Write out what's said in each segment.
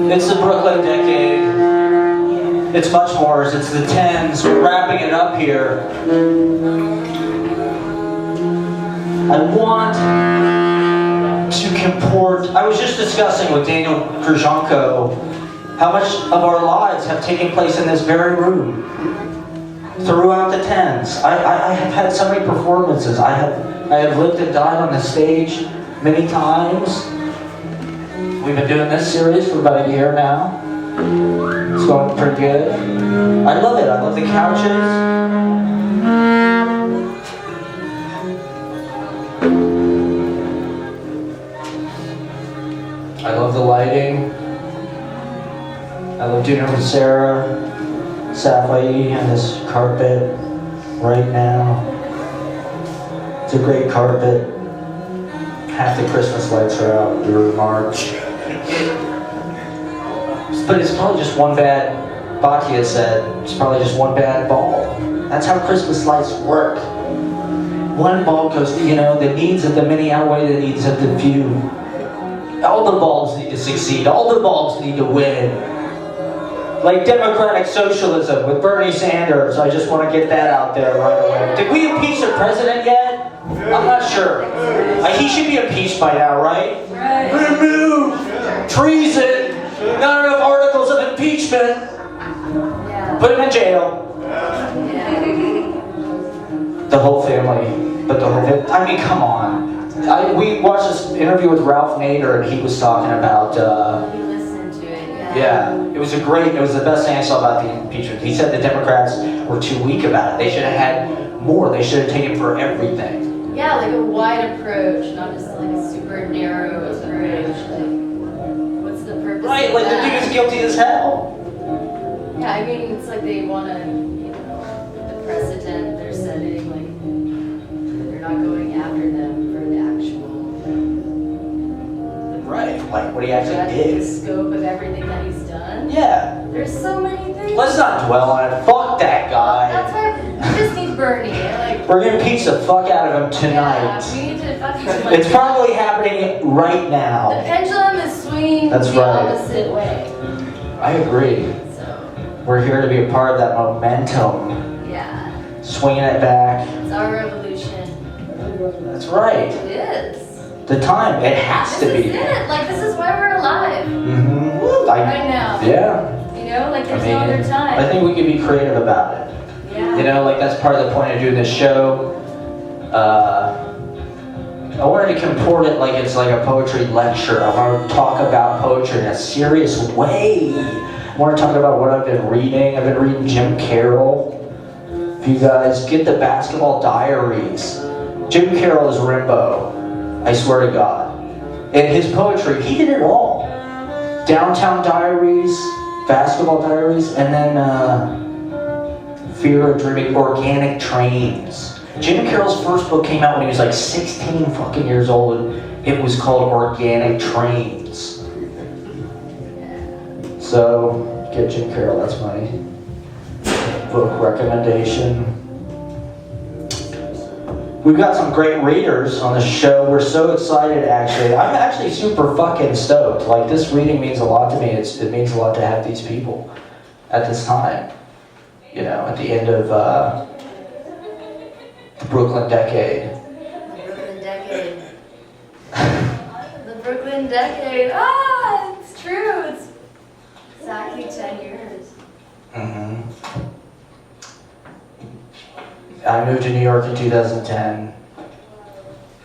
It's the Brooklyn decade. It's Muchmore's. It's the 10s. We're wrapping it up here. I want to comport. I was just discussing with Daniel Grjonko how much of our lives have taken place in this very room throughout the 10s. I have had so many performances. I have lived and died on the stage many times. We've been doing this series for about a year now. It's going pretty good. I love it. I love the couches. I love the lighting. I love doing it with Sarah, Safaie, and this carpet right now. It's a great carpet. Half the Christmas lights are out through March. But it's probably just one bad, Batia said, it's probably just one bad bulb. That's how Christmas lights work. One bulb goes, the needs of the many outweigh the needs of the few. All the bulbs need to succeed. All the bulbs need to win. Like democratic socialism with Bernie Sanders. I just want to get that out there right away. Did we impeach the president yet? I'm not sure. He should be impeached by now, right? Remove treason. Not enough articles of impeachment. Put him in jail. The whole family. But the whole family. I mean, come on. We watched this interview with Ralph Nader, and he was talking about. You listened to it, Yeah, it was the best thing I saw about the impeachment. He said the Democrats were too weak about it. They should have had more. They should have taken for everything. Yeah, like a wide approach, not just like a super narrow approach. Like, what's the purpose? Right, like the dude is guilty as hell. Yeah, I mean, it's like they want to, the precedent they're setting, like, they're not going after them for the actual. Right, like what he actually did. The scope of everything that he's done. Yeah. There's so many things. Let's not dwell on it. Fuck that guy. That's why we just need Bernie. Like, we're gonna impeach the fuck out of him tonight. Yeah, we need to fucking. It's probably happening right now. The pendulum is swinging That's the right. opposite way. I agree. So. We're here to be a part of that momentum. Yeah. Swinging it back. It's our revolution. That's right. It is. The time. It has to be. This is it. Like, this is why we're alive. Mm-hmm. Right now. Yeah. Like, there's no other time. I think we can be creative about it. Yeah. Like that's part of the point of doing this show. I wanted to comport it like it's like a poetry lecture. I want to talk about poetry in a serious way. I want to talk about what I've been reading. I've been reading Jim Carroll. If you guys get the Basketball Diaries. Jim Carroll is Rimbaud. I swear to God. And his poetry, he did it all. Downtown Diaries, Basketball Diaries, and then Fear of Dreaming, Organic Trains. Jim Carroll's first book came out when he was like 16 fucking years old, and it was called Organic Trains. So, get Jim Carroll, that's my book recommendation. We've got some great readers on the show. We're so excited, actually. I'm actually super fucking stoked. Like, this reading means a lot to me. It means a lot to have these people at this time. At the end of the Brooklyn decade. The Brooklyn decade. The Brooklyn decade. Ah, it's true. It's exactly 10 years. Mm-hmm. I moved to New York in 2010.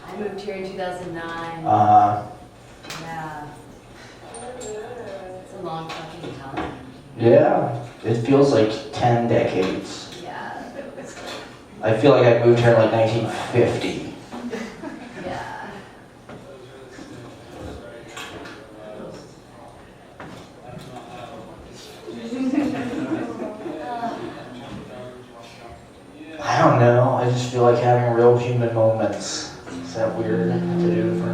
I moved here in 2009. Yeah. It's a long fucking time. Yeah. It feels like 10 decades. Yeah. I feel like I moved here in like 1950. Yeah. like having real human moments. Is that weird to do for?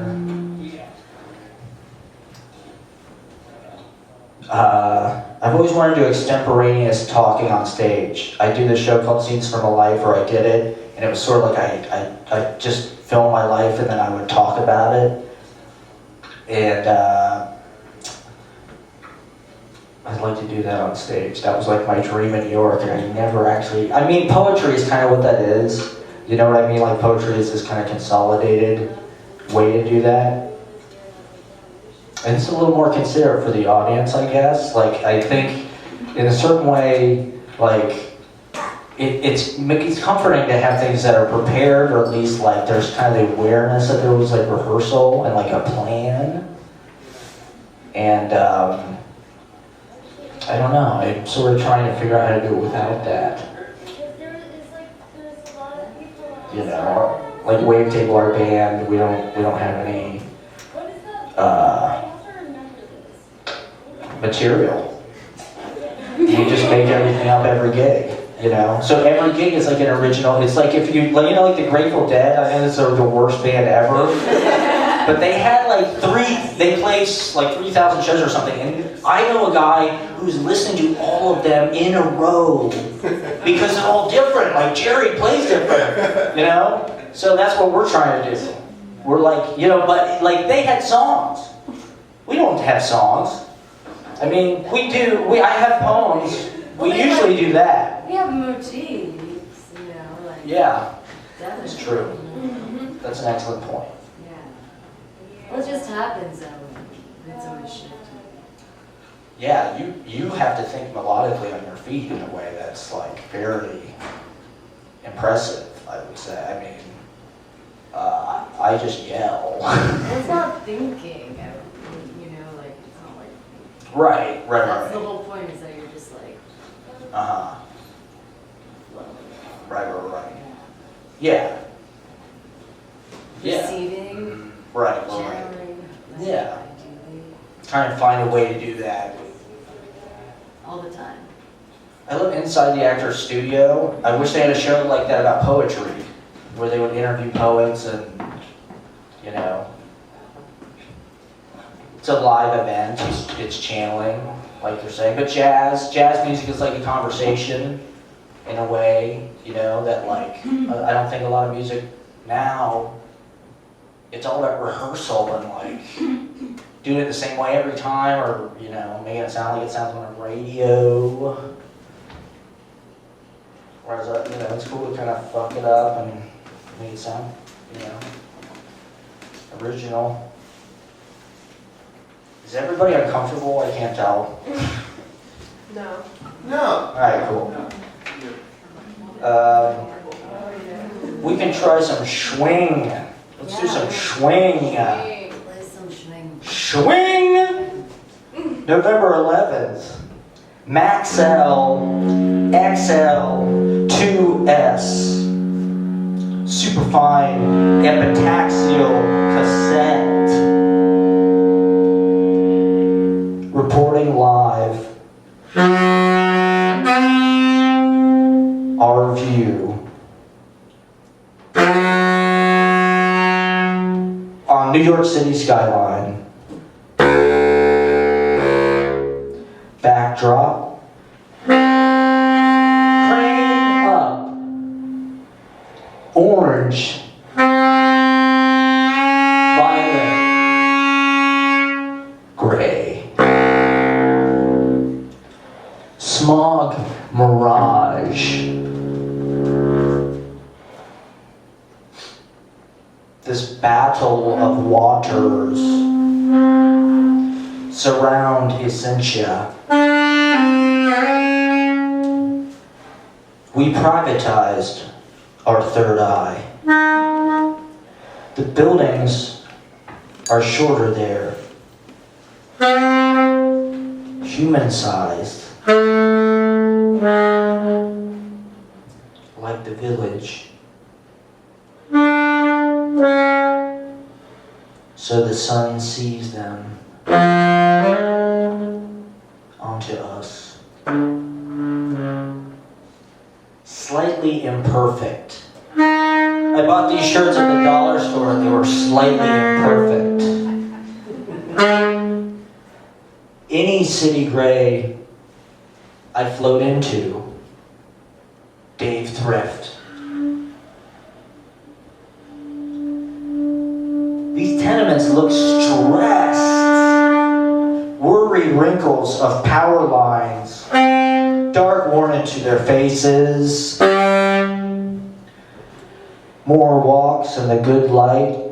I've always wanted to do extemporaneous talking on stage. I do this show called Scenes from a Life where I did it, and it was sort of like I just filmed my life and then I would talk about it. And I'd like to do that on stage. That was like my dream in New York, and I never actually, I mean, poetry is kind of what that is. You know what I mean? Like poetry is this kind of consolidated way to do that. And it's a little more considerate for the audience, I guess. Like, I think, in a certain way, like, it's comforting to have things that are prepared, or at least, like, there's kind of the awareness that there was, like, rehearsal and, like, a plan. And, I don't know, I'm sort of trying to figure out how to do it without that. You know, like, Wavetable, our band, we don't have any, material. We just make everything up every gig, you know? So every gig is like an original. It's like if you know, like the Grateful Dead, I know this is the worst band ever, but they had like they played like 3,000 shows or something, and I know a guy who's listening to all of them in a row because they're all different, like Jerry plays different, you know? So that's what we're trying to do. We're like, you know, but like they had songs. We don't have songs. I mean, we do. I have poems. We usually do that. We have motifs, you know, like. Yeah, Definitely. it's true. Mm-hmm. That's an excellent point. Yeah. Well, it just happens that way. It's always shit. Yeah, you have to think melodically on your feet in a way that's like very impressive, I would say. I mean, I just yell. It's not thinking, you know, like, it's not like. Right. That's the whole point, is that you're just like. Right. Yeah. Receiving. Right. Channeling. Yeah. Trying to find a way to do that. All the time. I live inside the actor's studio. I wish they had a show like that about poetry, where they would interview poets and, you know, it's a live event. It's channeling, like you're saying. But jazz music is like a conversation in a way, you know, that like, I don't think a lot of music now, it's all about rehearsal and like doing it the same way every time, or, you know, making it sound like it sounds on a radio. Whereas, you know, it's cool to kind of fuck it up and make it sound, you know, original. Is everybody uncomfortable? I can't tell. No. Alright, cool. We can try some swing. Let's do some swing. Play some swing. Swing! November 11th. Maxell XL 2S. Superfine epitaxial cassette. Reporting live. Our view. On New York City skyline. Backdrop. Crane up. Orange. Violet. Gray. Smog mirage. This battle of waters surround Essentia. We privatized our third eye. The buildings are shorter there, human-sized, like the village. So the sun sees them onto us. Slightly imperfect, I bought these shirts at the dollar store and they were slightly imperfect. Any city gray I float into, Dave Thrift. These tenements look stressed. Worry wrinkles of power lines, dark worn into their faces. More walks in the good light.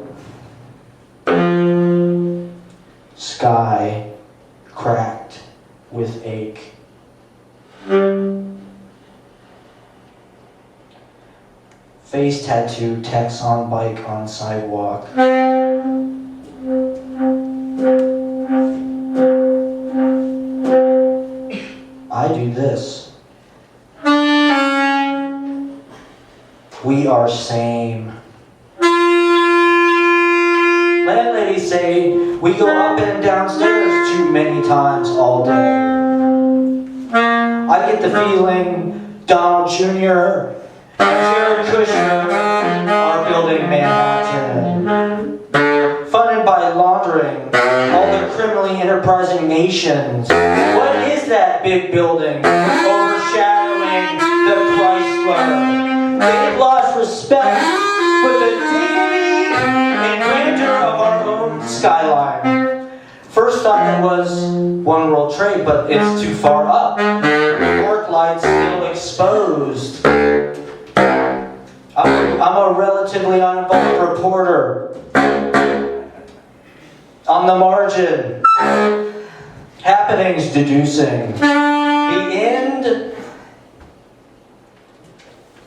Sky cracked with ache. Face tattoo, text on bike on sidewalk. I do this. We are same. Landladies say we go up and downstairs too many times all day. I get the feeling Donald Jr. and Jared Kushner are building Manhattan. Funded by laundering all the criminally enterprising nations. What is that big building overshadowing the Chrysler? They've lost respect for the dignity and grandeur of our own skyline. First thought it was One World Trade, but it's too far up. New York lights still exposed. I'm a relatively uninvolved reporter. On the margin. Happenings deducing. The end.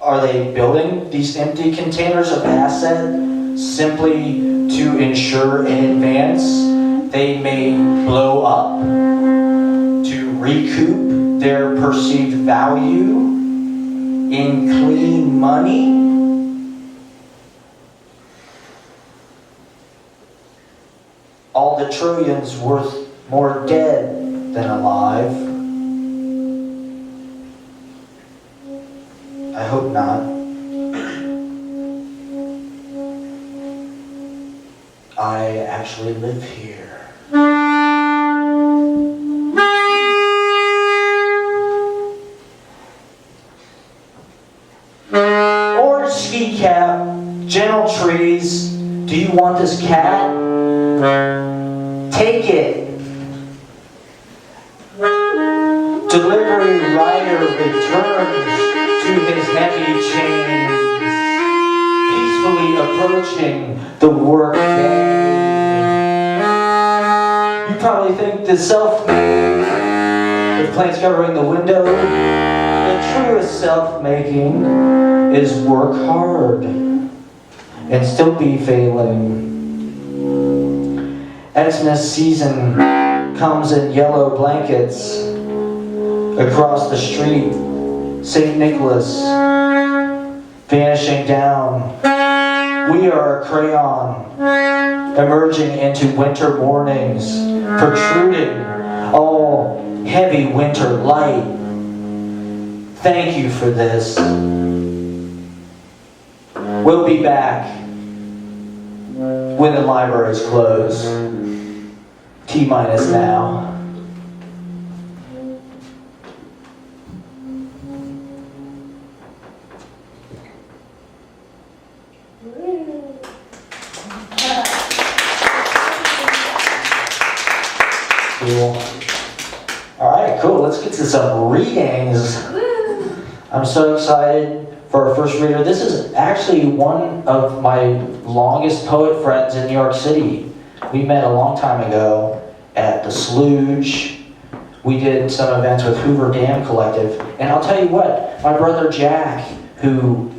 Are they building these empty containers of asset simply to ensure in advance they may blow up to recoup their perceived value in clean money? All the trillions worth more dead than alive? I hope not. I actually live here. Orange ski cap, gentle trees. Do you want this cat? Take it. Delivery rider returns to his heavy chains, peacefully approaching the work day. You probably think the self-made, with plants covering the window, the truest self-making is work hard and still be failing. Xmas season comes in yellow blankets across the street. St. Nicholas vanishing down. We are a crayon emerging into winter mornings, protruding all heavy winter light. Thank you for this. We'll be back when the libraries close. T-minus now. Cool. Alright, cool. Let's get to some readings. I'm so excited for our first reader. This is actually one of my longest poet friends in New York City. We met a long time ago at the Slooge. We did some events with Hoover Dam Collective. And I'll tell you what, my brother Jack, who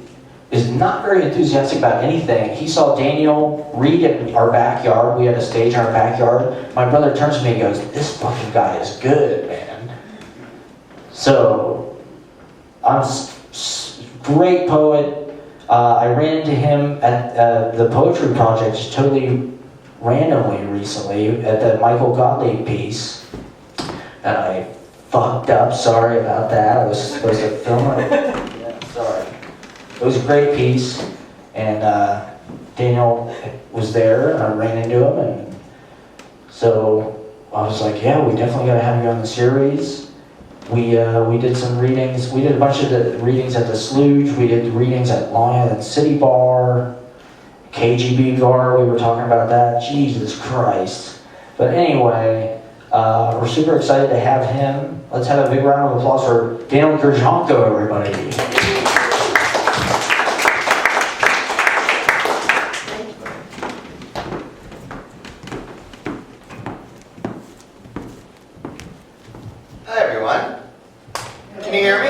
is not very enthusiastic about anything, he saw Daniel read in our backyard. We had a stage in our backyard. My brother turns to me and goes, "This fucking guy is good, man." So, great poet. I ran into him at the Poetry Project just totally randomly recently at the Michael Gottlieb piece. And I fucked up, sorry about that. I was supposed to film it. Yeah, sorry. It was a great piece. And Daniel was there, and I ran into him, and so I was like, yeah, we definitely got to have you on the series. We did some readings. We did a bunch of the readings at the Slooge. We did readings at Long Island City Bar, KGB Bar. We were talking about that. Jesus Christ. But anyway, we're super excited to have him. Let's have a big round of applause for Daniel Grjonko, everybody. Hi everyone. Can you hear me?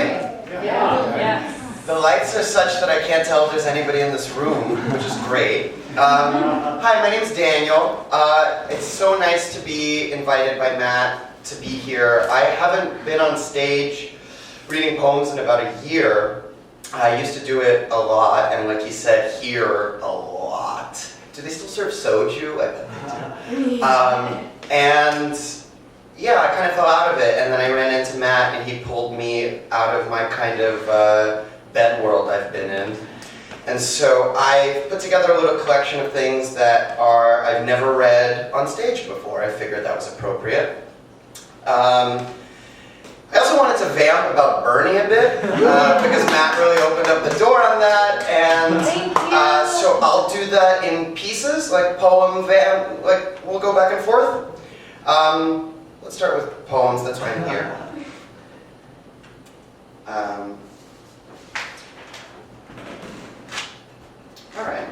Yes. The lights are such that I can't tell if there's anybody in this room, which is great. Hi, my name's Daniel. It's so nice to be invited by Matt to be here. I haven't been on stage reading poems in about a year. I used to do it a lot, and like he said, here a lot. Do they still serve soju? I bet they do. And yeah, I kind of fell out of it, and then I ran into Matt, and he pulled me out of my kind of bed world I've been in. And so I put together a little collection of things that I've never read on stage before. I figured that was appropriate. I also wanted to vamp about Bernie a bit, because Matt really opened up the door on that, and so I'll do that in pieces, like poem, vamp, like we'll go back and forth. Let's start with poems, that's why I'm here. All right.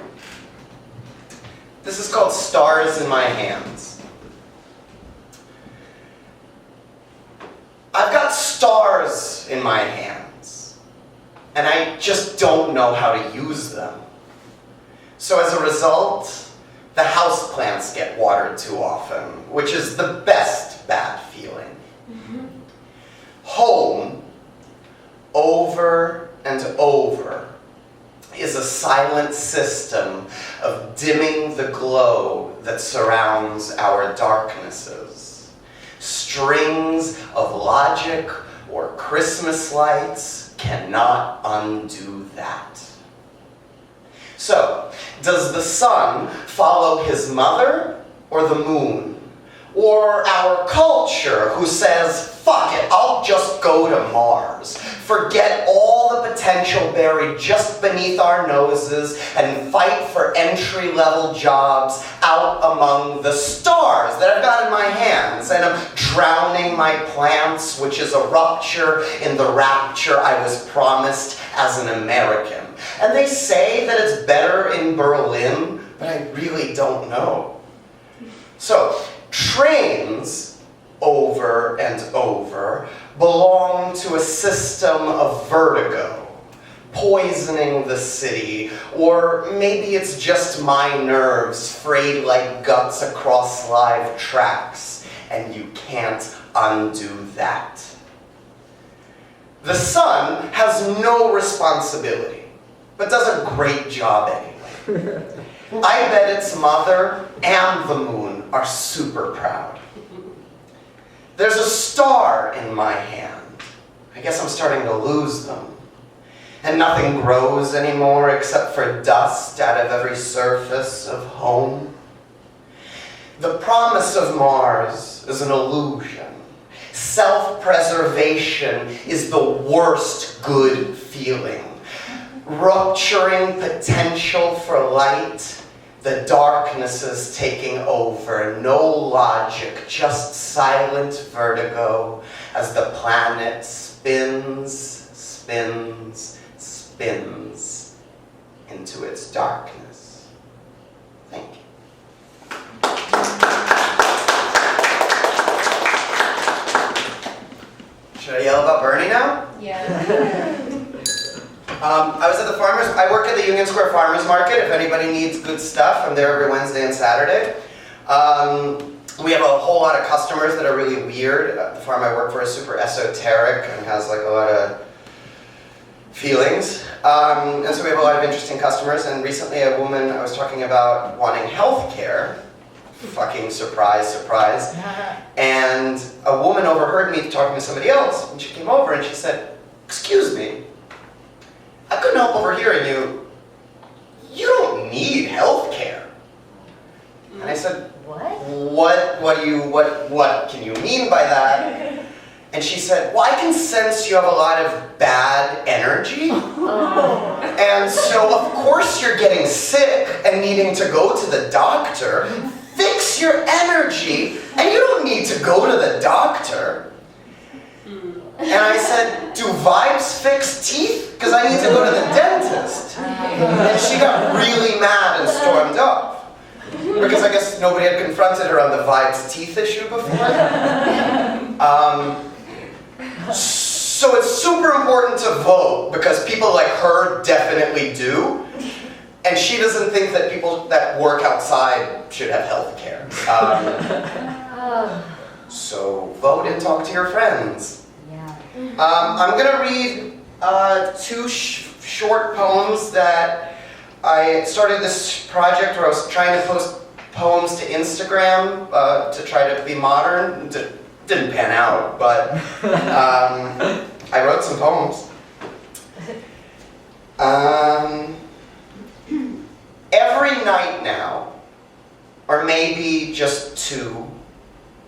This is called Stars in My Hands. I've got stars in my hands, and I just don't know how to use them. So as a result, the houseplants get watered too often, which is the best bad feeling. Home, over and over, is a silent system of dimming the glow that surrounds our darknesses. Strings of logic or Christmas lights cannot undo that. So, does the sun follow his mother or the moon? Or our culture who says, fuck it, I'll just go to Mars. Forget all the potential buried just beneath our noses and fight for entry-level jobs out among the stars that I've got in my hands. And I'm drowning my plants, which is a rupture in the rapture I was promised as an American. And they say that it's better in Berlin, but I really don't know. So, trains, over and over, belong to a system of vertigo, poisoning the city, or maybe it's just my nerves frayed like guts across live tracks, and you can't undo that. The sun has no responsibility, but does a great job anyway. I bet its mother and the moon are super proud. There's a star in my hand. I guess I'm starting to lose them. And nothing grows anymore except for dust out of every surface of home. The promise of Mars is an illusion. Self-preservation is the worst good feeling. Rupturing potential for light, the darkness is taking over. No logic, just silent vertigo as the planet spins, spins, spins into its darkness. Thank you. Should I yell about Bernie now? Yeah. I was at the I work at the Union Square Farmers Market. If anybody needs good stuff, I'm there every Wednesday and Saturday. We have a whole lot of customers that are really weird. The farm I work for is super esoteric and has like a lot of feelings. And so we have a lot of interesting customers. And recently a woman I was talking about wanting health care. Fucking surprise, surprise. And a woman overheard me talking to somebody else. And she came over and she said, "Excuse me, I couldn't help overhearing you. You And I said, What? what can you mean by that? And she said, well, I can sense you have a lot of bad energy. And so, of course, you're getting sick and needing to go to the doctor. Fix your energy, and you don't need to go to the doctor. And I said, do vibes fix teeth? Because I need to go to the dentist. And she got really mad and stormed off. Because I guess nobody had confronted her on the vibes teeth issue before. So it's super important to vote because people like her definitely do. And she doesn't think that people that work outside should have health care. So vote and talk to your friends. Yeah. I'm going to read two short poems that I started this project where I was trying to post poems to Instagram to try to be modern. It didn't pan out, but I wrote some poems. Every night now, or maybe just 2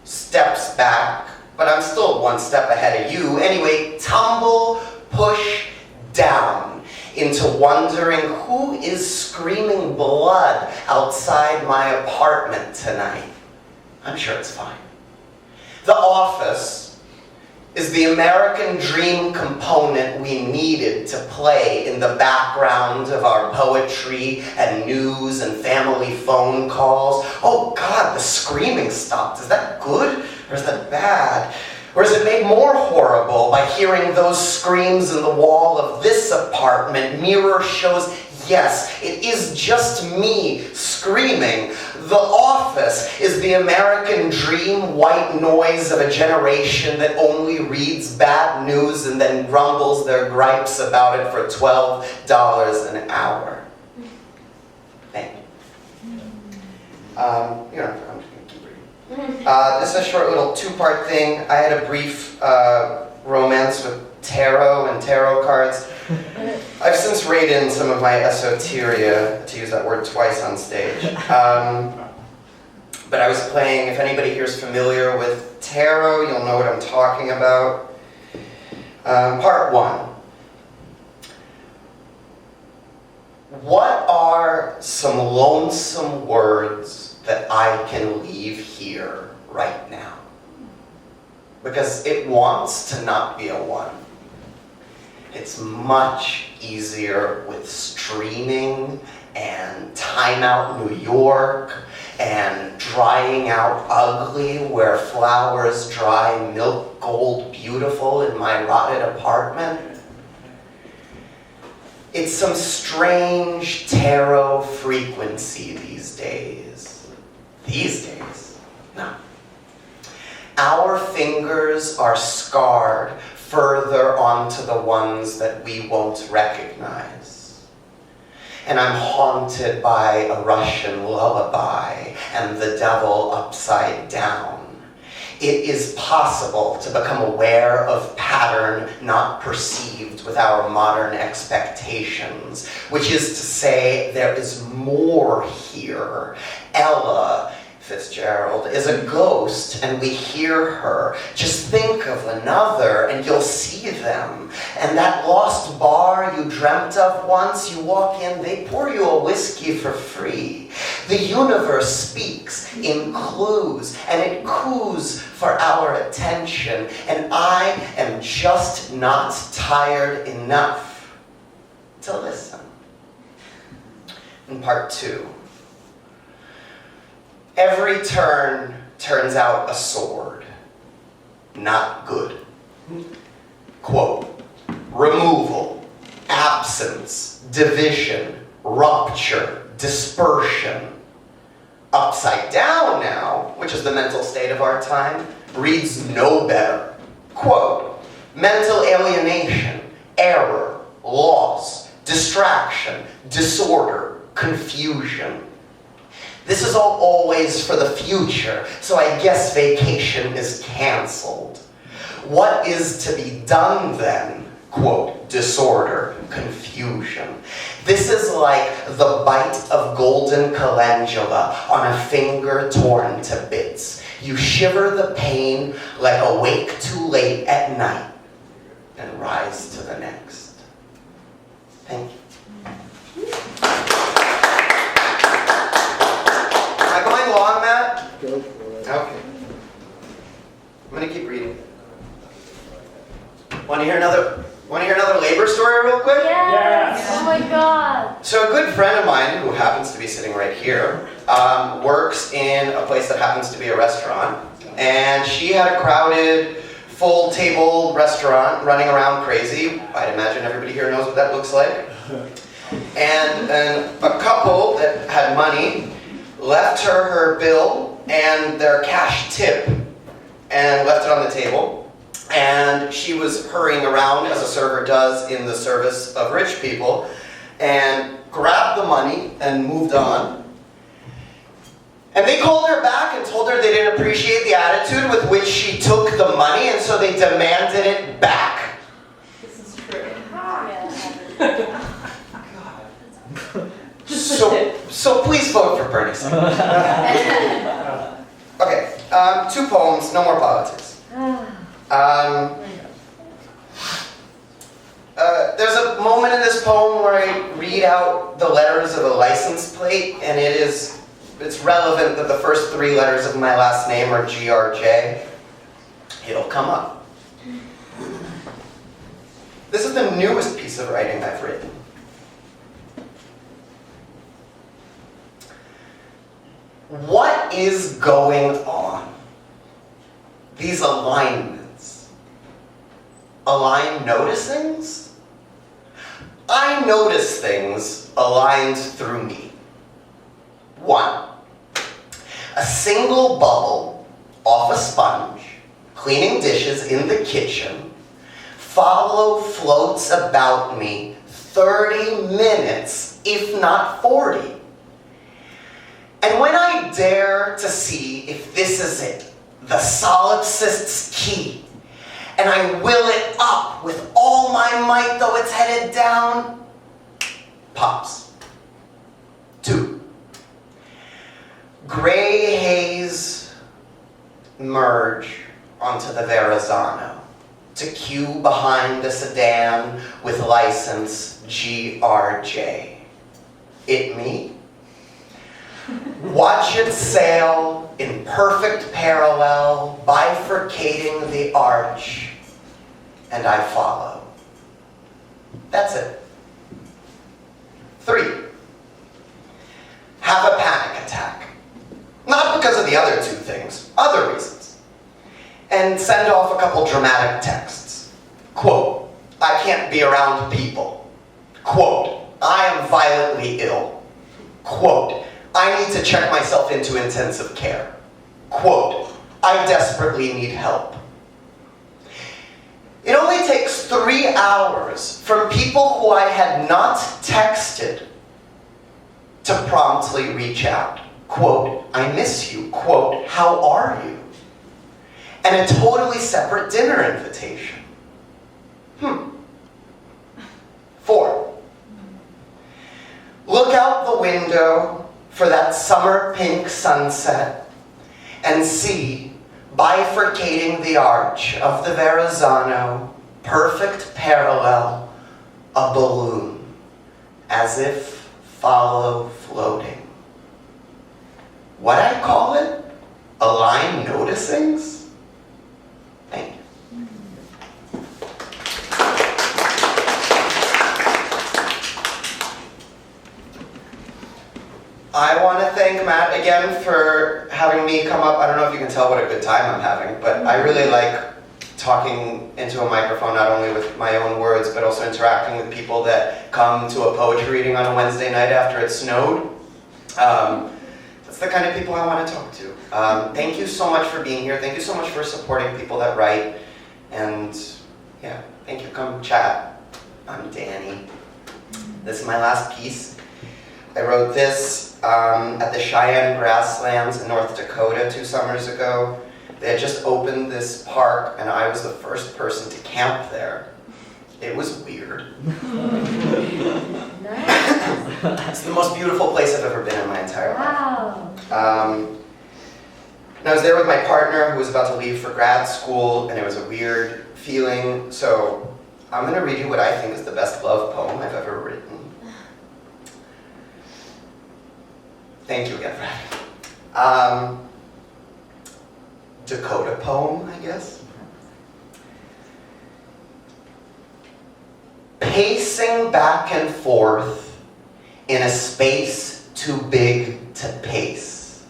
steps back, but I'm still 1 step ahead of you. Anyway, tumble, push down into wondering who is screaming blood outside my apartment tonight. I'm sure it's fine. The office is the American dream component we needed to play in the background of our poetry and news and family phone calls. Oh God, the screaming stopped. Is that good or is that bad? Or is it made more horrible by hearing those screams in the wall of this apartment? Mirror shows, yes, it is just me screaming. The office is the American dream white noise of a generation that only reads bad news and then grumbles their gripes about it for $12 an hour. Thank you. I'm just going to keep reading. This is a short little 2-part thing. I had a brief romance with tarot and tarot cards. I've since read in some of my esoteria, to use that word twice on stage. But I was playing, if anybody here is familiar with tarot, you'll know what I'm talking about. Part 1. What are some lonesome words that I can leave here right now? Because it wants to not be a 1. It's much easier with streaming and Time Out New York and Drying Out Ugly where flowers dry milk gold beautiful in my rotted apartment. It's some strange tarot frequency these days. These days? No. Our fingers are scarred further onto the ones that we won't recognize. And I'm haunted by a Russian lullaby and the devil upside down. It is possible to become aware of pattern not perceived with our modern expectations, which is to say there is more here. Ella Fitzgerald is a ghost and we hear her. Just think of another and you'll see them. And that lost bar you dreamt of once, you walk in, they pour you a whiskey for free. The universe speaks in clues and it coos for our attention. And I am just not tired enough to listen. In part 2. Every turn turns out a sword. Not good. Quote, removal, absence, division, rupture, dispersion. Upside down now, which is the mental state of our time, reads no better. Quote, mental alienation, error, loss, distraction, disorder, confusion. This is all always for the future, so I guess vacation is canceled. What is to be done then? quote, disorder, confusion. This is like the bite of golden calendula on a finger torn to bits. You shiver the pain like a wake too late at night and rise to the next. Thank you. Am I going long, Matt? Go for it. Okay. I'm gonna keep reading. Want to hear another labor story real quick? Yes! Oh my god! So a good friend of mine, who happens to be sitting right here, works in a place that happens to be a restaurant. And she had a crowded, full table restaurant running around crazy. I'd imagine everybody here knows what that looks like. And a couple that had money left her bill and their cash tip and left it on the table. And she was hurrying around, as a server does in the service of rich people, and grabbed the money and moved on. And they called her back and told her they didn't appreciate the attitude with which she took the money, and so they demanded it back. This is true. So please vote for Bernie Sanders. Okay, 2 poems, no more politics. There's a moment in this poem where I read out the letters of a license plate, and it's relevant that the first 3 letters of my last name are GRJ. It'll come up. This is the newest piece of writing I've written. What is going on? These alignments. Align noticings? I notice things aligned through me. 1. A single bubble off a sponge, cleaning dishes in the kitchen, floats about me 30 minutes, if not 40. And when I dare to see if this is it, the solipsist's key, and I will it up with all my might, though it's headed down, pops. 2. Gray haze merge onto the Verrazano, to queue behind the sedan with license GRJ. It me? Watch it sail in perfect parallel, bifurcating the arch, and I follow. That's it. 3. Have a panic attack. Not because of the other 2 things, other reasons. And send off a couple dramatic texts. Quote, I can't be around people. Quote, I am violently ill. Quote, I need to check myself into intensive care. Quote, I desperately need help. It only takes 3 hours from people who I had not texted to promptly reach out. Quote, I miss you. Quote, how are you? And a totally separate dinner invitation. 4. Look out the window for that summer pink sunset and see, bifurcating the arch of the Verrazano, perfect parallel, a balloon, as if follow floating. What I call it? Align noticings? Thank you. I want to thank Matt again for having me come up. I don't know if you can tell what a good time I'm having, but I really like talking into a microphone, not only with my own words, but also interacting with people that come to a poetry reading on a Wednesday night after it snowed. That's the kind of people I want to talk to. Thank you so much for being here. Thank you so much for supporting people that write. And yeah, thank you. Come chat. I'm Danny. This is my last piece. I wrote this at the Cheyenne Grasslands in North Dakota 2 summers ago. They had just opened this park, and I was the first person to camp there. It was weird. Nice. It's the most beautiful place I've ever been in my entire life. Wow. And I was there with my partner who was about to leave for grad school, and it was a weird feeling. So I'm going to read you what I think is the best love poem I've ever written. Thank you again for having me. Dakota poem, I guess. Pacing back and forth in a space too big to pace.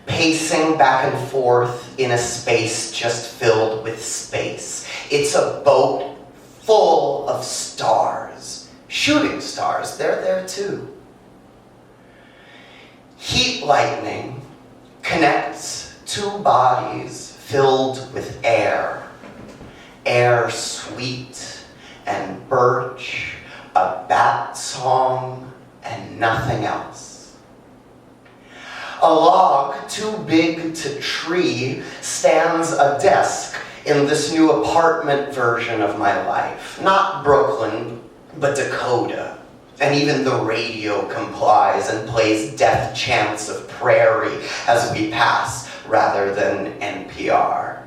Pacing back and forth in a space just filled with space. It's a boat full of stars. Shooting stars, they're there too. Heat lightning connects two bodies filled with air. Air sweet and birch, a bat song, and nothing else. A log too big to tree stands a desk in this new apartment version of my life. Not Brooklyn, but Dakota. And even the radio complies and plays death chants of prairie as we pass rather than NPR.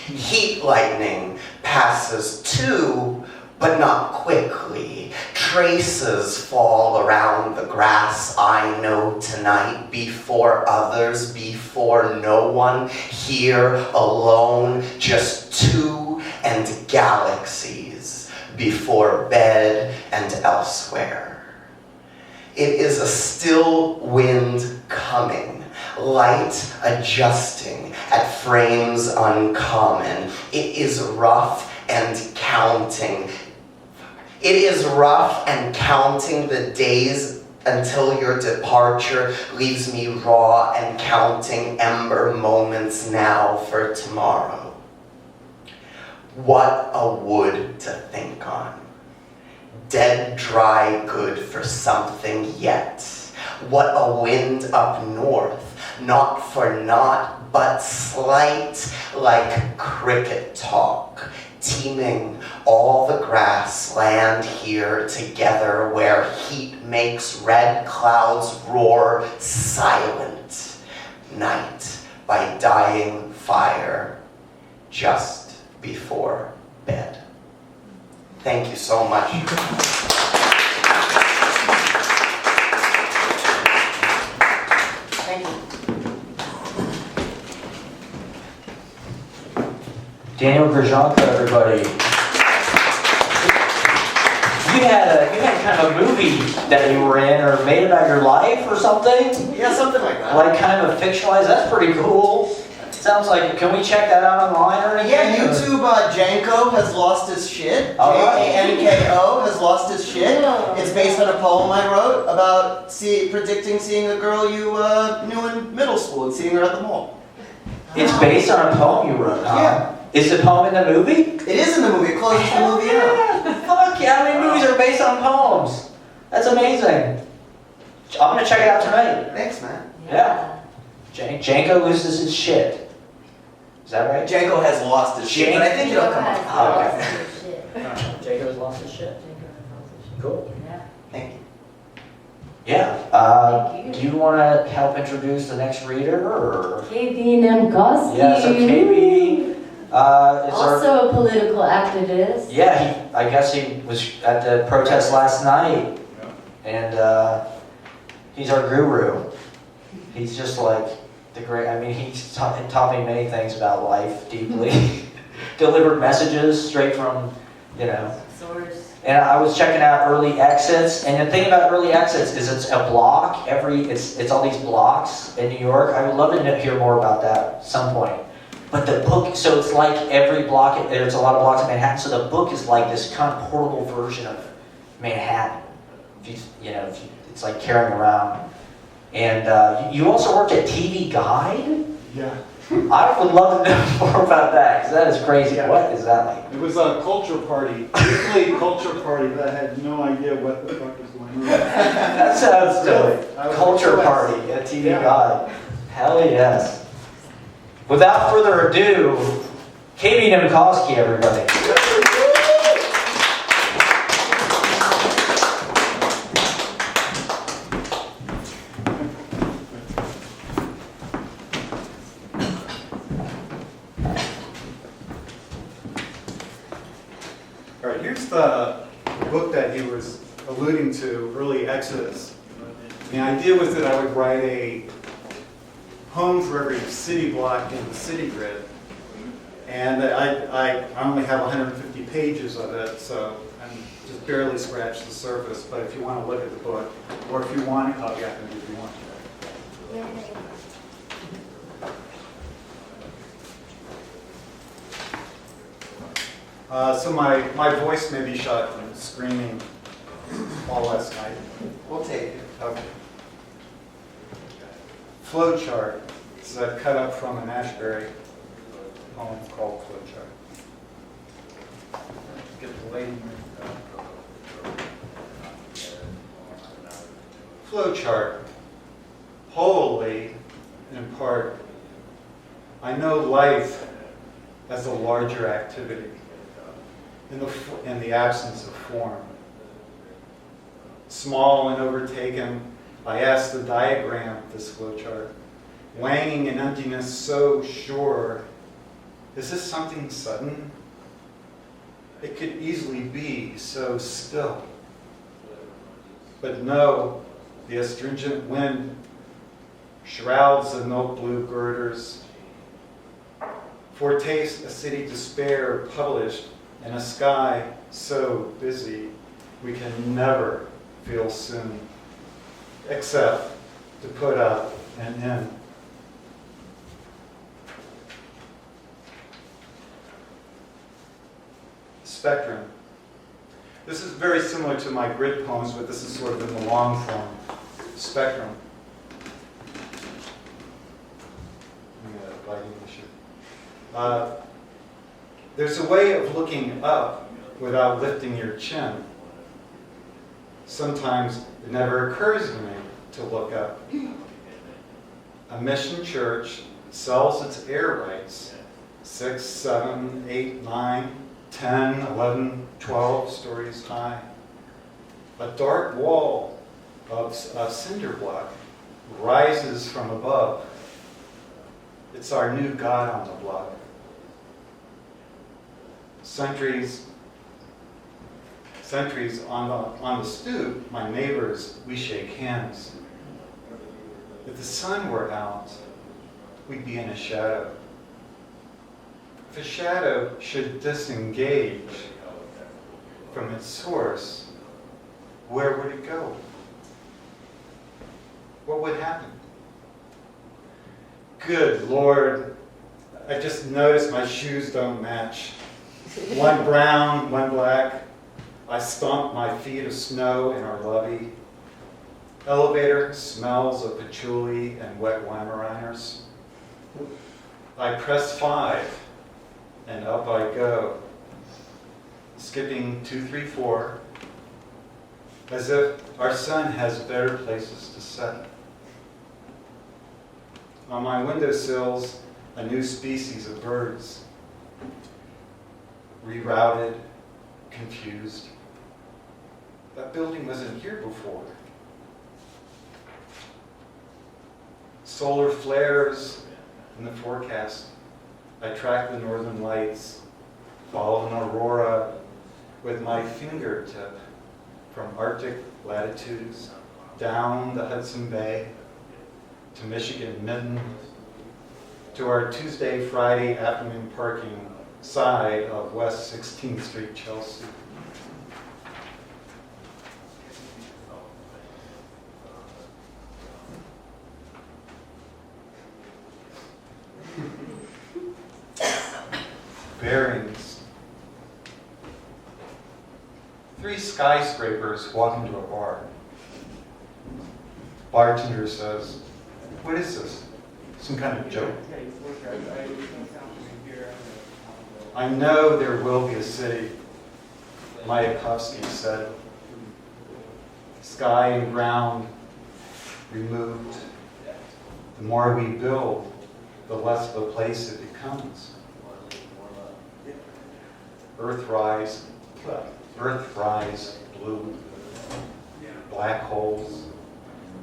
Heat lightning passes too, but not quickly. Traces fall around the grass I know tonight before others, before no one, here alone, just two and galaxies, before bed and elsewhere. It is a still wind coming, light adjusting at frames uncommon. It is rough and counting. It is rough and counting the days until your departure leaves me raw and counting ember moments now for tomorrow. What a wood to think on. Dead dry good for something yet. What a wind up north. Not for naught, but slight, like cricket talk, teeming all the grassland here together where heat makes red clouds roar silent. Night by dying fire, just before bed. Thank you so much. Thank you. Daniel Grjonko, everybody. You had kind of a movie that you were in, or made about your life or something? Yeah, something like that. Like kind of a fictionalized, that's pretty cool. Sounds like, can we check that out online or anything? Yeah, YouTube, Grjonko has lost his shit. Janko has lost his shit. It's based on a poem I wrote about predicting seeing a girl you knew in middle school and seeing her at the mall. It's based on a poem you wrote, huh? Yeah. Is the poem in the movie? It is in the movie. It closes the movie out. Fuck yeah, how many movies are based on poems? That's amazing. I'm gonna check it out tonight. Thanks, man. Yeah. Janko loses his shit. Is that right? Janko has lost his shit, but I think it'll come up. Oh, okay. Shit. Janko's lost his shit. Cool. Yeah. Thank you. Yeah. Thank you. Do you want to help introduce the next reader, or? KB Nemcosky. Yeah. So KB is Also a political activist. Yeah. I guess he was at the protest last night, and he's our guru. He's just like the great. I mean, he's taught me many things about life deeply. Delivered messages straight from, Source. And I was checking out Early Exits, and the thing about Early Exits is it's a block. It's all these blocks in New York. I would love to hear more about that at some point. But the book, so it's like every block. There's a lot of blocks in Manhattan. So the book is like this kind of portable version of Manhattan. It's like carrying around. And you also worked at TV Guide? Yeah. I would love to know more about that, because that is crazy. Yeah. What is that like? It was a culture party, weekly culture party that I had no idea what the fuck was going on. That sounds silly. I was Culture like, party at TV Yeah. Guide. Hell yes. Without further ado, KB Nemcosky, everybody. use the book that he was alluding to, early Exodus. The idea was that I would write a home for every city block in the city grid. And I only have 150 pages of it, so I'm just barely scratched the surface. But if you want to look at the book, or if you want a copy, I can give you one. So my voice may be shot from screaming all last night. We'll take it. Okay. Flow chart. This is a cut up from an Ashbery poem called Flow Chart. Get the lighting. Flow chart. Wholly, in part, I know life as a larger activity in the absence of form. Small and overtaken, I ask the diagram of this flowchart, wanging in emptiness so sure. Is this something sudden? It could easily be so still. But no, the astringent wind shrouds the milk blue girders, foretaste a city despair published in a sky so busy we can never feel soon, except to put up an end. Spectrum. This is very similar to my grid poems, but this is sort of in the long form. Spectrum. There's a way of looking up without lifting your chin. Sometimes it never occurs to me to look up. A mission church sells its air rights 6, 7, 8, 9, 10, 11, 12 stories high. A dark wall of cinder block rises from above. It's our new God on the block. Sentries on the stoop, my neighbors, we shake hands. If the sun were out, we'd be in a shadow. If a shadow should disengage from its source, where would it go? What would happen? Good Lord, I just noticed my shoes don't match. One brown, one black. I stomp my feet of snow in our lobby. Elevator smells of patchouli and wet Weimaraners. I press 5 and up I go, skipping 2, 3, 4, as if our sun has better places to set. On my windowsills, a new species of birds, rerouted, confused. That building wasn't here before. Solar flares in the forecast. I track the northern lights, follow an aurora with my fingertip from Arctic latitudes down the Hudson Bay to Michigan Midden to our Tuesday, Friday afternoon parking side of West 16th Street, Chelsea. Bearings. 3 skyscrapers walk into a bar. Bartender says, "What is this? Some kind of joke?" I know there will be a city, Mayakovsky said. Sky and ground removed. The more we build, the less of a place it becomes. Earthrise blue, black holes,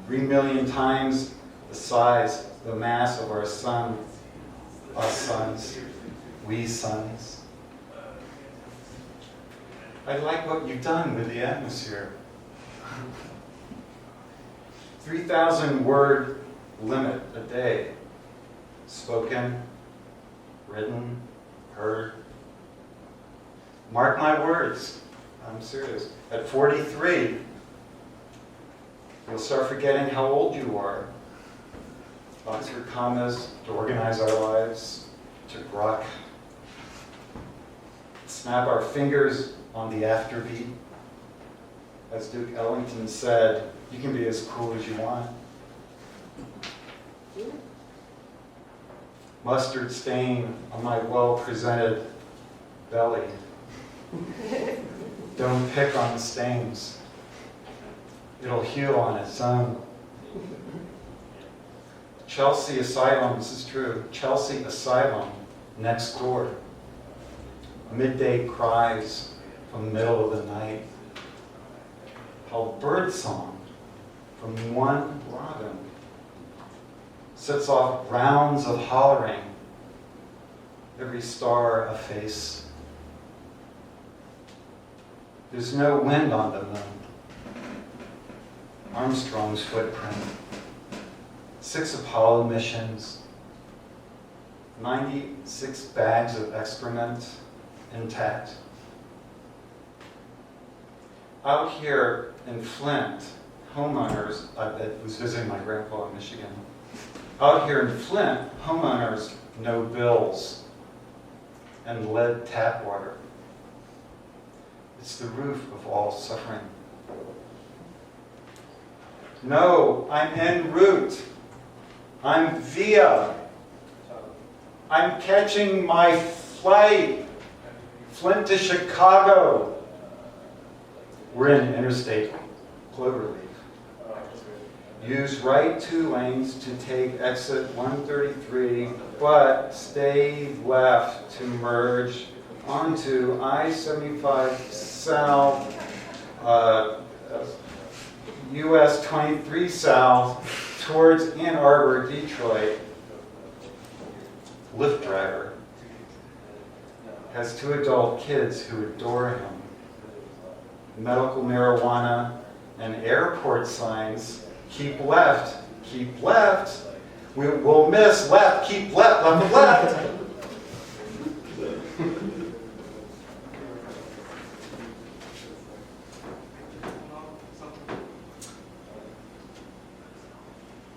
3 million times the size, the mass of our sun, us suns, we suns. I like what you've done with the atmosphere. 3,000 word limit a day. Spoken, written, heard. Mark my words. I'm serious. At 43, you'll start forgetting how old you are. Oxford commas to organize our lives, to grok. Snap our fingers on the afterbeat. As Duke Ellington said, you can be as cool as you want. Mustard stain on my well-presented belly. Don't pick on the stains. It'll heal on its own. Chelsea Asylum, this is true, Chelsea Asylum next door. Midday cries from the middle of the night. How birdsong from one robin sets off rounds of hollering, every star a face. There's no wind on the moon. Armstrong's footprint. 6 Apollo missions. 96 bags of excrement intact. Out here in Flint, homeowners, I was visiting my grandpa in Michigan. Out here in Flint, homeowners know bills and lead tap water. It's the root of all suffering. No, I'm en route. I'm via. I'm catching my flight. Flint to Chicago. We're in Interstate Cloverleaf. Use right 2 lanes to take exit 133, but stay left to merge onto I-75 South, US 23 South, towards Ann Arbor, Detroit. Lyft driver has 2 adult kids who adore him. Medical marijuana and airport signs. Keep left, keep left. We will miss left, keep left, left, left.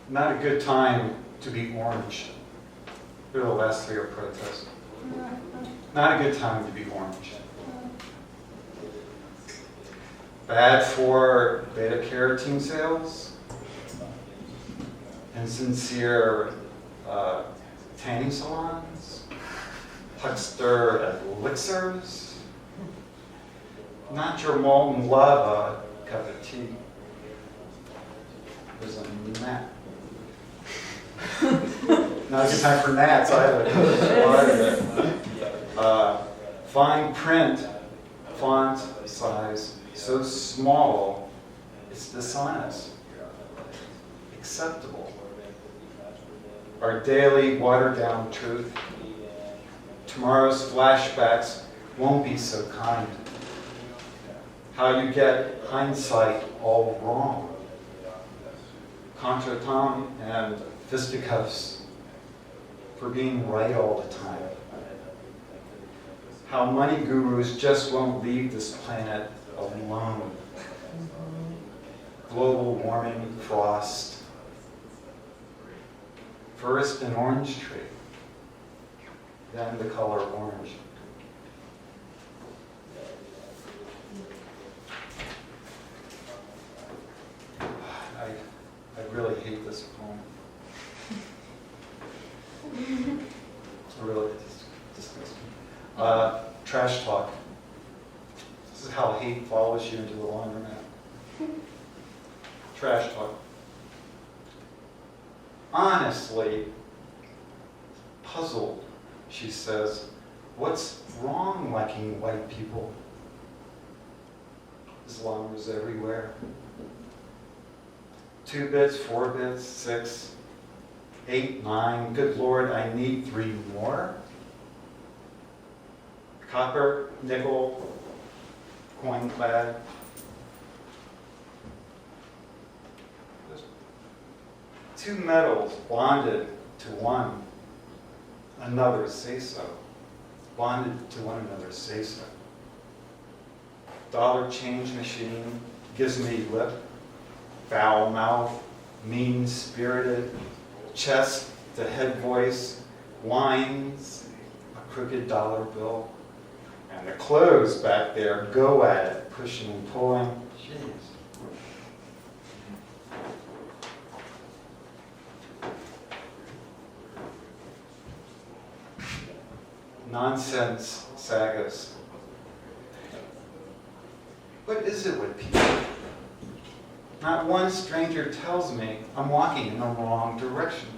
Not a good time to be orange. Here are the last 3 are protests. Not a good time to be orange. Bad for beta carotene sales. Insincere tanning salons. Huckster elixirs. Not your molten lava cup of tea. There's a gnat. Not a good time for gnats either. Fine print, font size so small, it's dishonest. Acceptable. Our daily watered down truth. Tomorrow's flashbacks won't be so kind. How you get hindsight all wrong. Contretemps and fisticuffs for being right all the time. How money gurus just won't leave this planet alone. Global warming, frost. First an orange tree, then the color orange. I really hate this poem. Really disgusting. Trash talk. This is how hate follows you into the laundromat. Trash talk. Honestly, puzzled, she says, what's wrong liking white people? Islam is everywhere. 2 bits, 4 bits, 6, 8, 9. Good Lord, I need 3 more. Copper, nickel, coin clad. Two metals bonded to one another say so. Bonded to one another say so. Dollar change machine gives me lip, foul mouth, mean-spirited, chest to head voice, whines a crooked dollar bill. And the clothes back there go at it, pushing and pulling. Jeez. Nonsense sagas. What is it with people? Not one stranger tells me I'm walking in the wrong direction.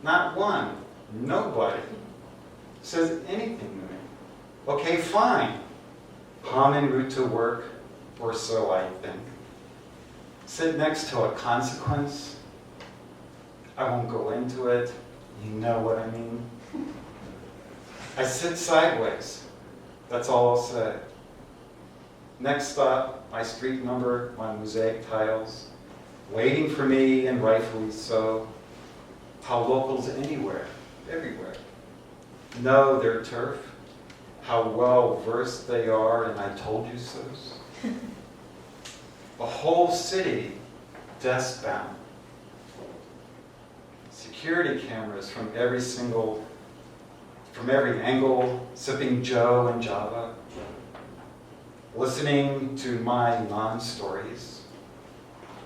Not one, nobody says anything to me. Okay, fine. I'm en route to work, or so I think. Sit next to a consequence. I won't go into it. You know what I mean. I sit sideways. That's all I'll say. Next stop, my street number on mosaic tiles. Waiting for me, and rightfully so. How locals anywhere, everywhere, know their turf. How well versed they are in I told you so's. A whole city desk-bound. Security cameras from every angle, sipping Joe and Java, listening to my non-stories.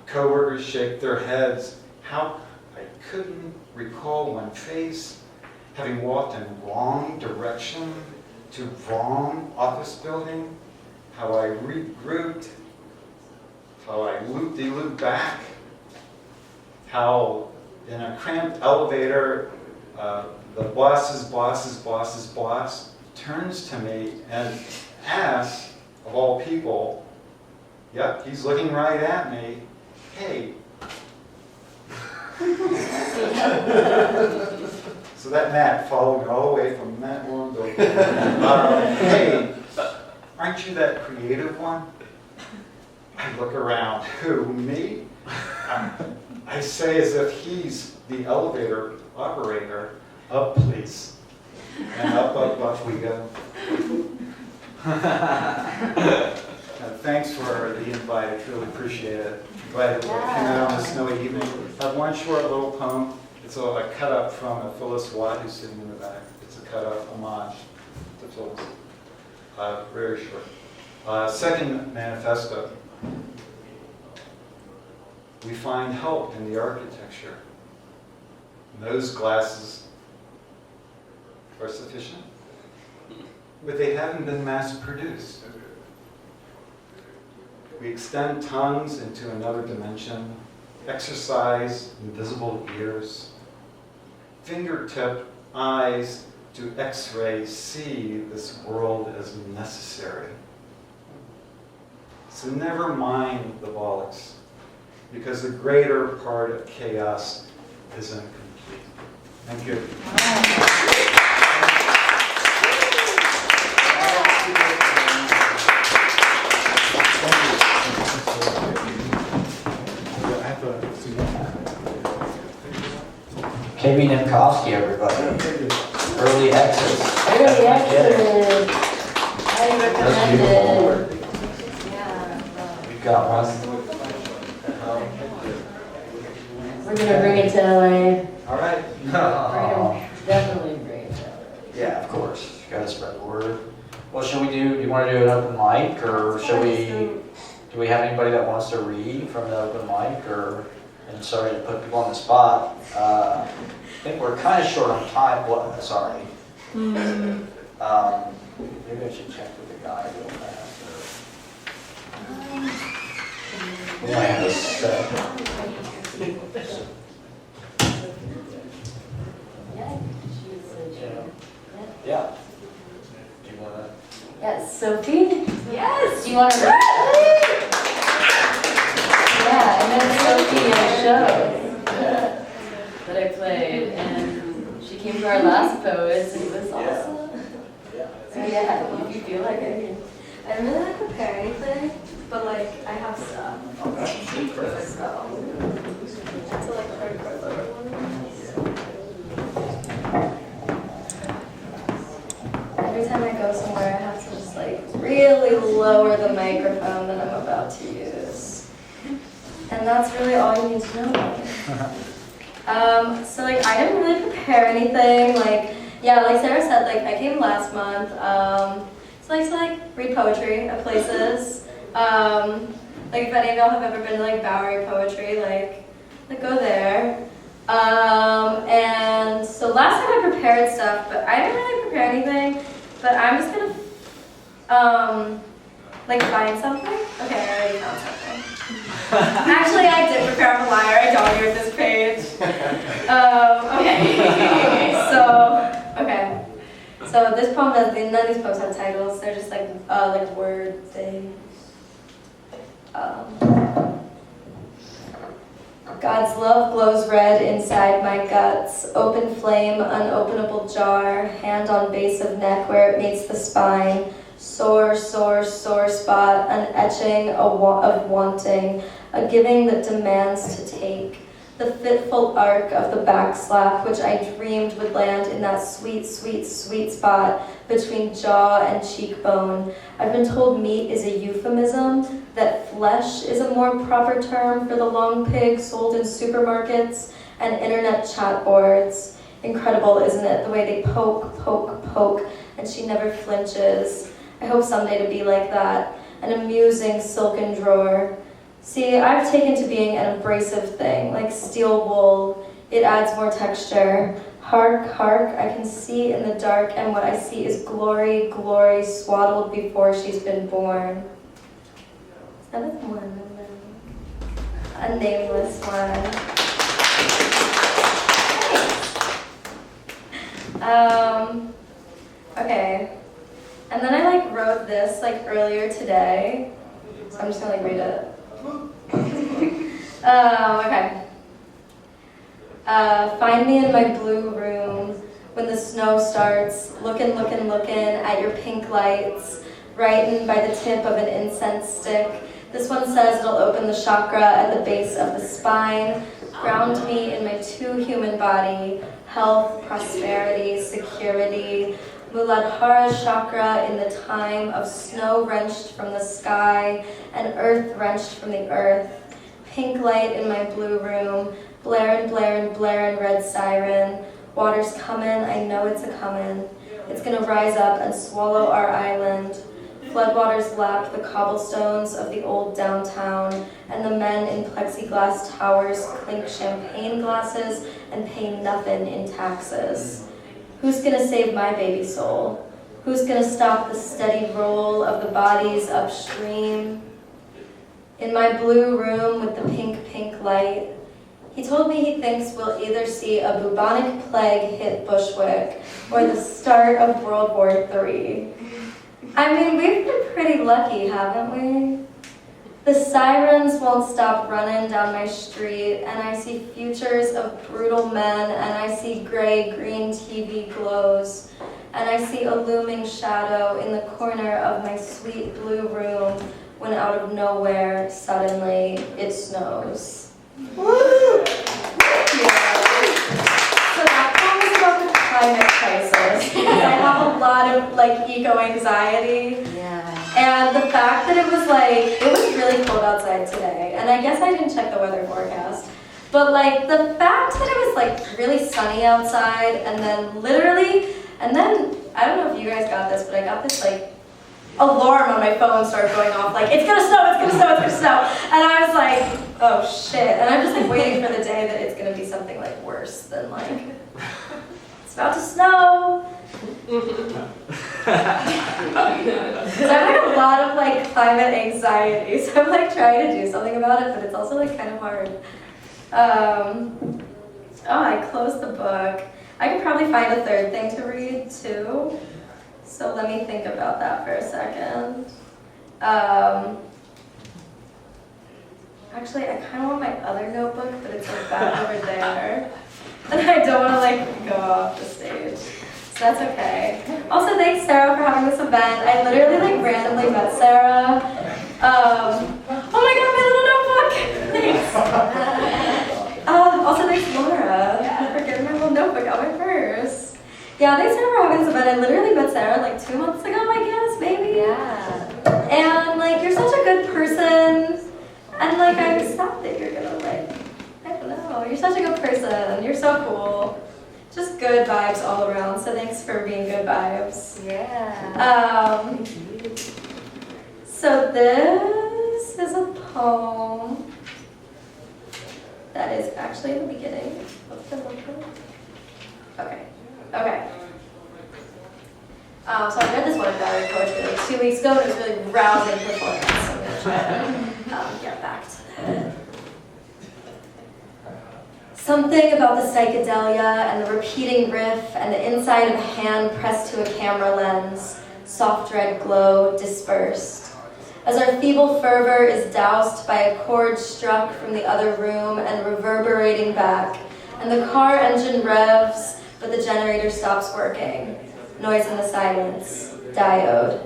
Coworkers shake their heads. How I couldn't recall one face having walked in wrong direction to wrong office building. How I regrouped. How I looped back. How in a cramped elevator, the boss's boss turns to me and asks, of all people, yep, he's looking right at me, hey. So that Matt followed me all the way from Matt Warren. Hey, aren't you that creative one? I look around. Who, me? I say as if he's the elevator operator. Up, please. And up we go. Thanks for the invite. I truly appreciate it. Glad it came out on a snowy evening. I have one short little poem. It's a cut-up from a Phyllis Watt who's sitting in the back. It's a cut-up homage to Phyllis. Very short. Second manifesto. We find help in the architecture. Those glasses are sufficient, but they haven't been mass-produced. We extend tongues into another dimension, exercise invisible ears, fingertip eyes to X-ray see this world as necessary. So never mind the bollocks, because the greater part of chaos is incomplete. Thank you. KB Nemcosky, everybody. Early exits. Early exit. I That's beautiful. recommend it. Yeah. We've got one. We're gonna bring it to LA. All right. We're gonna definitely bring it to LA. Yeah, of course. You gotta spread the word. What should we do? Do you want to do an open mic, or should we? Do we have anybody that wants to read from the open mic, or? And sorry to put people on the spot. I think we're kind of short on time. What? Sorry. Maybe I should check with the guy real fast. We might have a set. Yeah, she was Yeah. Do you want to? Yes, Sophie? Yes! Do you want to read? Yeah, I met Sophie in a show that I played, and she came to our last poets, and it was awesome. So yeah, if you feel like it, I didn't really like prepare anything, but like I have stuff. So to like hardcore lower ones. Every time I go somewhere, I have to just like really lower the microphone that I'm about to use, and that's really all you need to know about it. So like I didn't really prepare anything. Like yeah, like Sarah said, like I came last month. So I like to like read poetry at places. Like if any of y'all have ever been to like Bowery Poetry, like go there. And so last time I prepared stuff, but I didn't really prepare anything. But I'm just gonna like find something. Okay, I already found something. Actually, I did prepare. I'm a liar. I dogged this page. Okay. Okay. So this poem does. None of these poems have titles. They're just like word things. God's love glows red inside my guts. Open flame, unopenable jar. Hand on base of neck where it meets the spine. Sore, sore, sore spot. An etching of wanting. A giving that demands to take. The fitful arc of the backslap, which I dreamed would land in that sweet, sweet, sweet spot between jaw and cheekbone. I've been told meat is a euphemism, that flesh is a more proper term for the long pig sold in supermarkets and internet chat boards. Incredible, isn't it? The way they poke, poke, poke, and she never flinches. I hope someday to be like that, an amusing silken drawer. See, I've taken to being an abrasive thing, like steel wool. It adds more texture. Hark, hark, I can see in the dark, and what I see is glory, glory, swaddled before she's been born. That is one. A nameless one. Okay. And then I wrote this earlier today. So I'm just gonna read it. Okay. Find me in my blue room when the snow starts, looking at your pink lights, brightened by the tip of an incense stick. This one says it'll open the chakra at the base of the spine, ground me in my two human body, health, prosperity, security, Muladhara chakra in the time of snow wrenched from the sky and earth wrenched from the earth. Pink light in my blue room, blarin', blarin', blarin', red siren. Water's comin', I know it's a-comin'. It's gonna rise up and swallow our island. Floodwaters lap the cobblestones of the old downtown, and the men in plexiglass towers clink champagne glasses and pay nothing in taxes. Who's gonna save my baby soul? Who's gonna stop the steady roll of the bodies upstream? In my blue room with the pink, pink light, he told me he thinks we'll either see a bubonic plague hit Bushwick or the start of World War III. I mean, we've been pretty lucky, haven't we? The sirens won't stop running down my street, and I see futures of brutal men, and I see gray-green TV glows, and I see a looming shadow in the corner of my sweet blue room when out of nowhere, suddenly, it snows. Woo! Yeah. So that poem is about the climate crisis, because I have a lot of eco-anxiety. Yeah. And the fact that it was really cold outside today, and I guess I didn't check the weather forecast, but the fact that it was really sunny outside, and then I don't know if you guys got this, but I got this alarm on my phone started going off, it's gonna snow, it's gonna snow, it's gonna snow, and I was like, oh shit, and I'm just waiting for the day that it's gonna be something worse than it's about to snow. So I have a lot of climate anxiety, so I'm trying to do something about it, but it's also kind of hard. I closed the book. I could probably find a third thing to read too, so let me think about that for a second. Actually, I kind of want my other notebook, but it's back over there, and I don't want to go off the stage. So That's okay. Also, thanks Sarah for having this event. I literally like randomly met Sarah. Oh my god, my little notebook! Thanks. Also, thanks Laura for getting my little notebook out my purse. Yeah, thanks Sarah for having this event. I literally met Sarah like 2 months ago, I guess, maybe. Yeah. And like, you're such a good person. And like, I just thought that you're gonna like, I don't know, you're such a good person. You're so cool. Just good vibes all around. So thanks for being good vibes. Yeah. So this is a poem that is actually in the beginning of the notebook. Okay. Okay. So I read this one in Gallery Poetry like 2 weeks ago, and it was really rousing performance. So I'm gonna try to get back to that. Something about the psychedelia and the repeating riff and the inside of a hand pressed to a camera lens, soft red glow dispersed. As our feeble fervor is doused by a chord struck from the other room and reverberating back, and the car engine revs, but the generator stops working. Noise in the silence. Diode.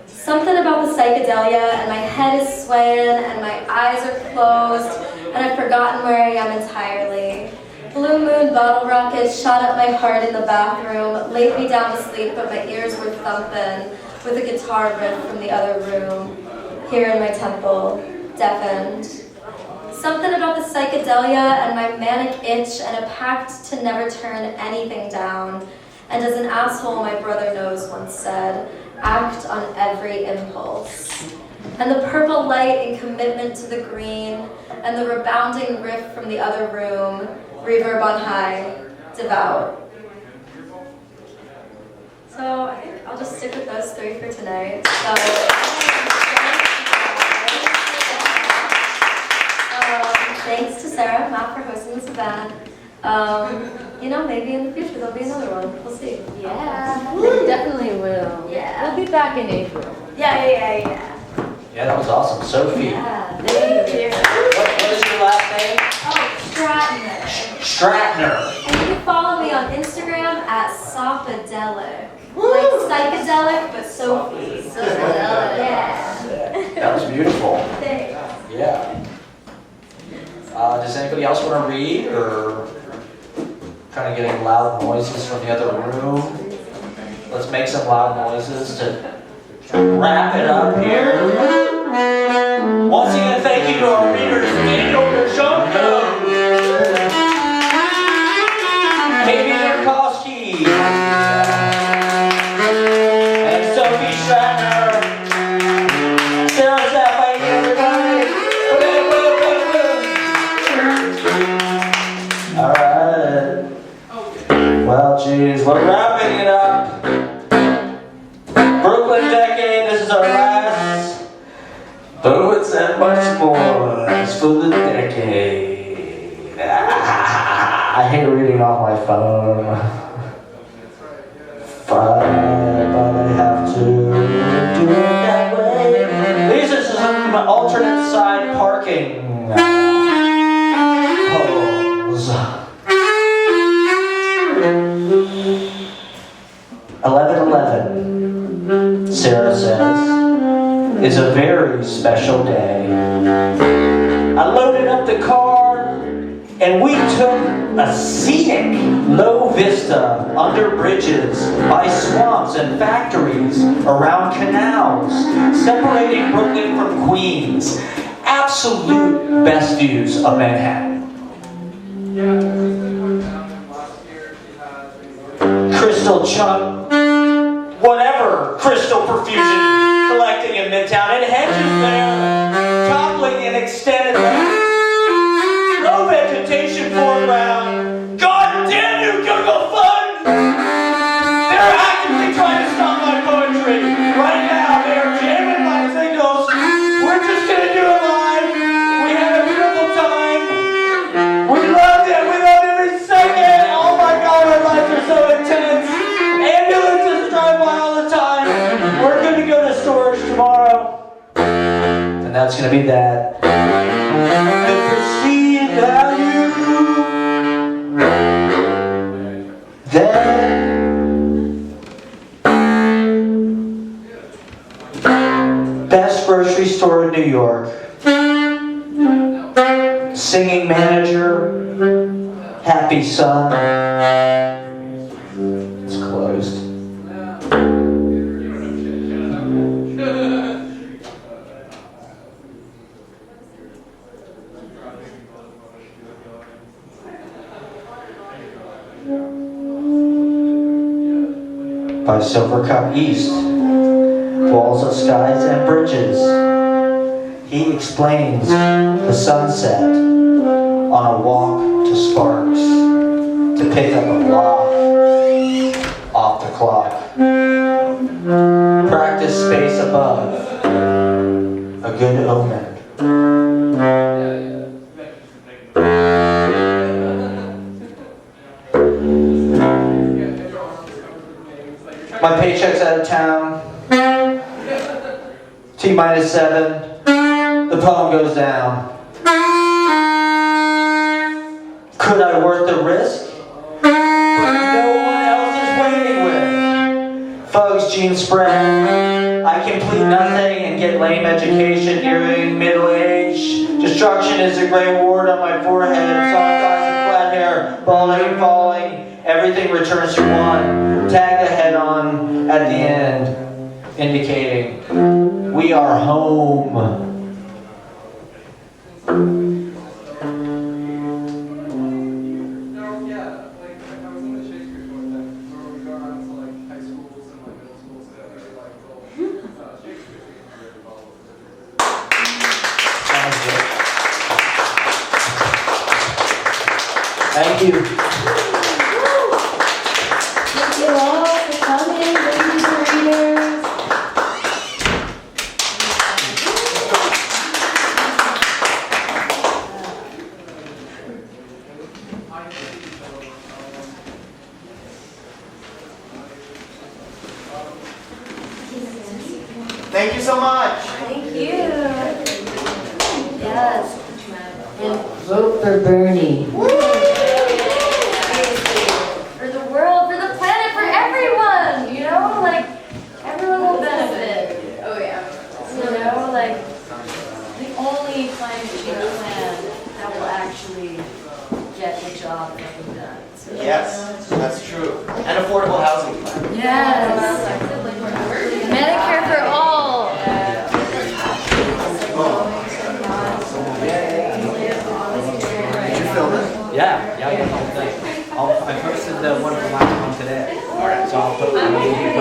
Something about the psychedelia, and my head is swaying, and my eyes are closed, and I've forgotten where I am entirely. Blue moon bottle rockets shot up my heart in the bathroom, laid me down to sleep, but my ears were thumping with a guitar riff from the other room. Here in my temple, deafened. Something about the psychedelia and my manic itch and a pact to never turn anything down. And as an asshole my brother knows once said, act on every impulse. And the purple light in commitment to the green, and the rebounding riff from the other room, reverb on high, devout. So I think I'll just stick with those 3 for tonight. Thanks to Sarah and Matt for hosting this event. You know, maybe in the future there'll be another one. We'll see. Yeah. They definitely will. Yeah. We'll be back in April. Yeah. Yeah, that was awesome. Sophie. Yeah. Thank you. What is your last name? Oh, Stratyner. Stratner. And you can follow me on Instagram at Sophadelic. Like psychedelic, but Sophie. Sophadelic. Yeah. That was beautiful. Thanks. Yeah. Does anybody else want to read, or kind of getting loud noises from the other room? Let's make some loud noises to wrap it up here. Once again, thank you to our readers, Daniel Grjonko, Nemcosky, and Sophie Stratyner, Sarah Safaie, everybody. All right. Well, geez, we're wrapping it up. Brooklyn decade. This is our last. Poets and Muchmore for the decade. I hate reading on my phone, but I have to do it that way. These are some alternate side parking poems. 11/11, Sarah says, is a very special day. I loaded up the car and we took a scenic low vista under bridges, by swamps and factories, around canals, separating Brooklyn from Queens. Absolute best views of Manhattan. Crystal chunk, whatever crystal perfusion collecting in Midtown, and hedges there, toppling and extended. No vegetation foreground. God damn you, Google Fund! They're actively trying to stop my poetry. Right now, they are jamming my signals. We're just gonna do it live. We had a beautiful time. We loved it. We loved every second. Oh my God, our lives are so intense. Ambulances drive by all the time. We're gonna go to storage tomorrow. And that's gonna be that. The perceived value. Then New York. Singing manager, happy son. It's closed. By Silver Cup East, walls of skies and bridges, he explains the sunset on a walk to Sparks to pick up a block off the clock. Practice space above, a good omen. My paycheck's out of town. T-7. The poem goes down. Could I worth the risk? No one else is waiting with. Thugs, jeans spread. I complete nothing and get lame education nearing middle age. Destruction is a gray wart on my forehead. Soft eyes and flat hair, balding and falling. Everything returns to one. Tag the head on at the end, indicating we are home. Thank you. Thank you all for coming. Thank you for readers. Thank you so much. Thank you. Yes. And vote for Bernie. For the world, for the planet, for everyone, you know? Like, everyone will benefit. Oh yeah. You know, like, the only climate change plan that will actually get the job done. So, Yes, that's true. And affordable housing plan. Yes. Medicare for all. Did you film it? Yeah, I got the whole thing. I posted the one from last one today. So I'll put it in here.